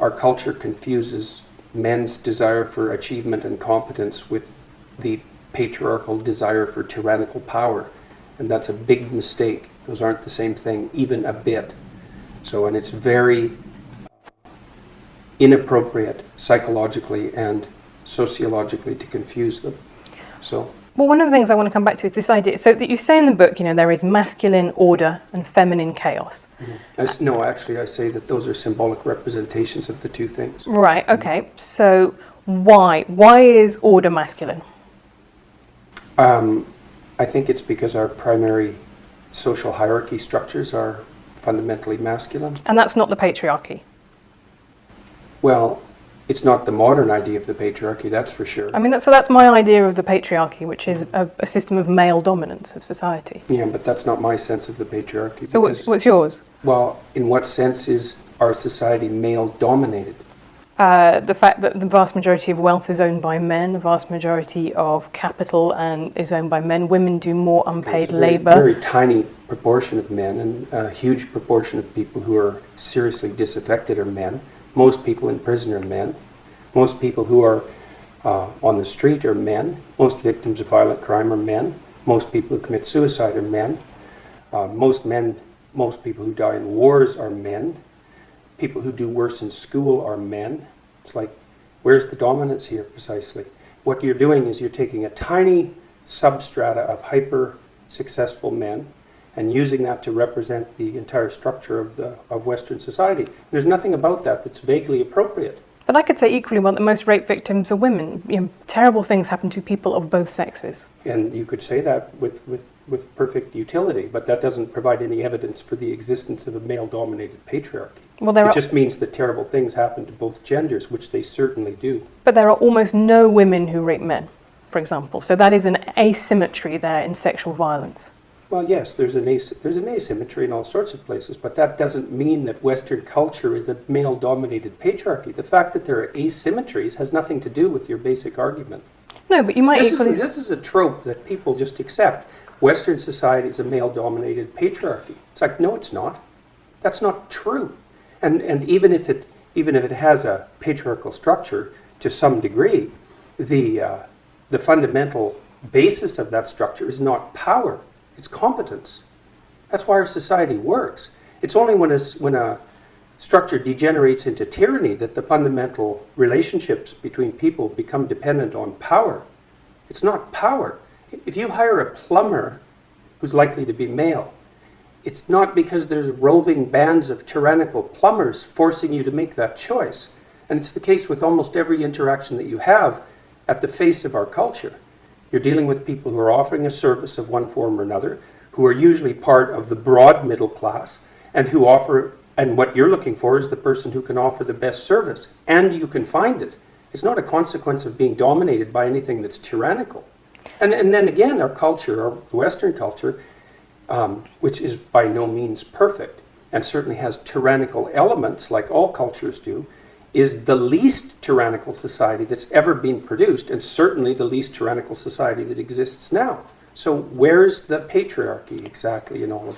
our culture confuses men's desire for achievement and competence with the patriarchal desire for tyrannical power. And that's a big mistake. Those aren't the same thing, even a bit. So, and it's very inappropriate psychologically and sociologically to confuse them. So. Well, one of the things I want to come back to is this idea. So that you say in the book, there is masculine order and feminine chaos. Mm-hmm. No, actually, I say that those are symbolic representations of the two things. Right. Okay. So why? Why is order masculine? I think it's because our primary social hierarchy structures are fundamentally masculine. And that's not the patriarchy. Well, it's not the modern idea of the patriarchy, that's for sure. I mean, that's my idea of the patriarchy, which is a system of male dominance of society. Yeah, but that's not my sense of the patriarchy. So what's yours? Well, in what sense is our society male-dominated? The fact that the vast majority of wealth is owned by men, the vast majority of capital is owned by men. Women do more unpaid labour. Very tiny proportion of men, and a huge proportion of people who are seriously disaffected are men. Most people in prison are men. Most people who are on the street are men. Most victims of violent crime are men. Most people who commit suicide are men. Most people who die in wars are men. People who do worse in school are men. It's like, where's the dominance here precisely? What you're doing is you're taking a tiny substrata of hyper-successful men and using that to represent the entire structure of Western society. There's nothing about that that's vaguely appropriate. But I could say equally well that most rape victims are women. Terrible things happen to people of both sexes. And you could say that with perfect utility, but that doesn't provide any evidence for the existence of a male-dominated patriarchy. Well, it just means that terrible things happen to both genders, which they certainly do. But there are almost no women who rape men, for example. So that is an asymmetry there in sexual violence. Well, yes, there's an asymmetry in all sorts of places, but that doesn't mean that Western culture is a male-dominated patriarchy. The fact that there are asymmetries has nothing to do with your basic argument. No, but you might equally... This is a trope that people just accept. Western society is a male-dominated patriarchy. It's like, no, it's not. That's not true. And even if it has a patriarchal structure to some degree, the fundamental basis of that structure is not power. It's competence. That's why our society works. It's only when a structure degenerates into tyranny that the fundamental relationships between people become dependent on power. It's not power. If you hire a plumber who's likely to be male, it's not because there's roving bands of tyrannical plumbers forcing you to make that choice. And it's the case with almost every interaction that you have at the face of our culture. You're dealing with people who are offering a service of one form or another, who are usually part of the broad middle class, and what you're looking for is the person who can offer the best service, and you can find it. It's not a consequence of being dominated by anything that's tyrannical. And then again, our culture, our Western culture, which is by no means perfect, and certainly has tyrannical elements like all cultures do, is the least tyrannical society that's ever been produced, and certainly the least tyrannical society that exists now. So where's the patriarchy exactly in all of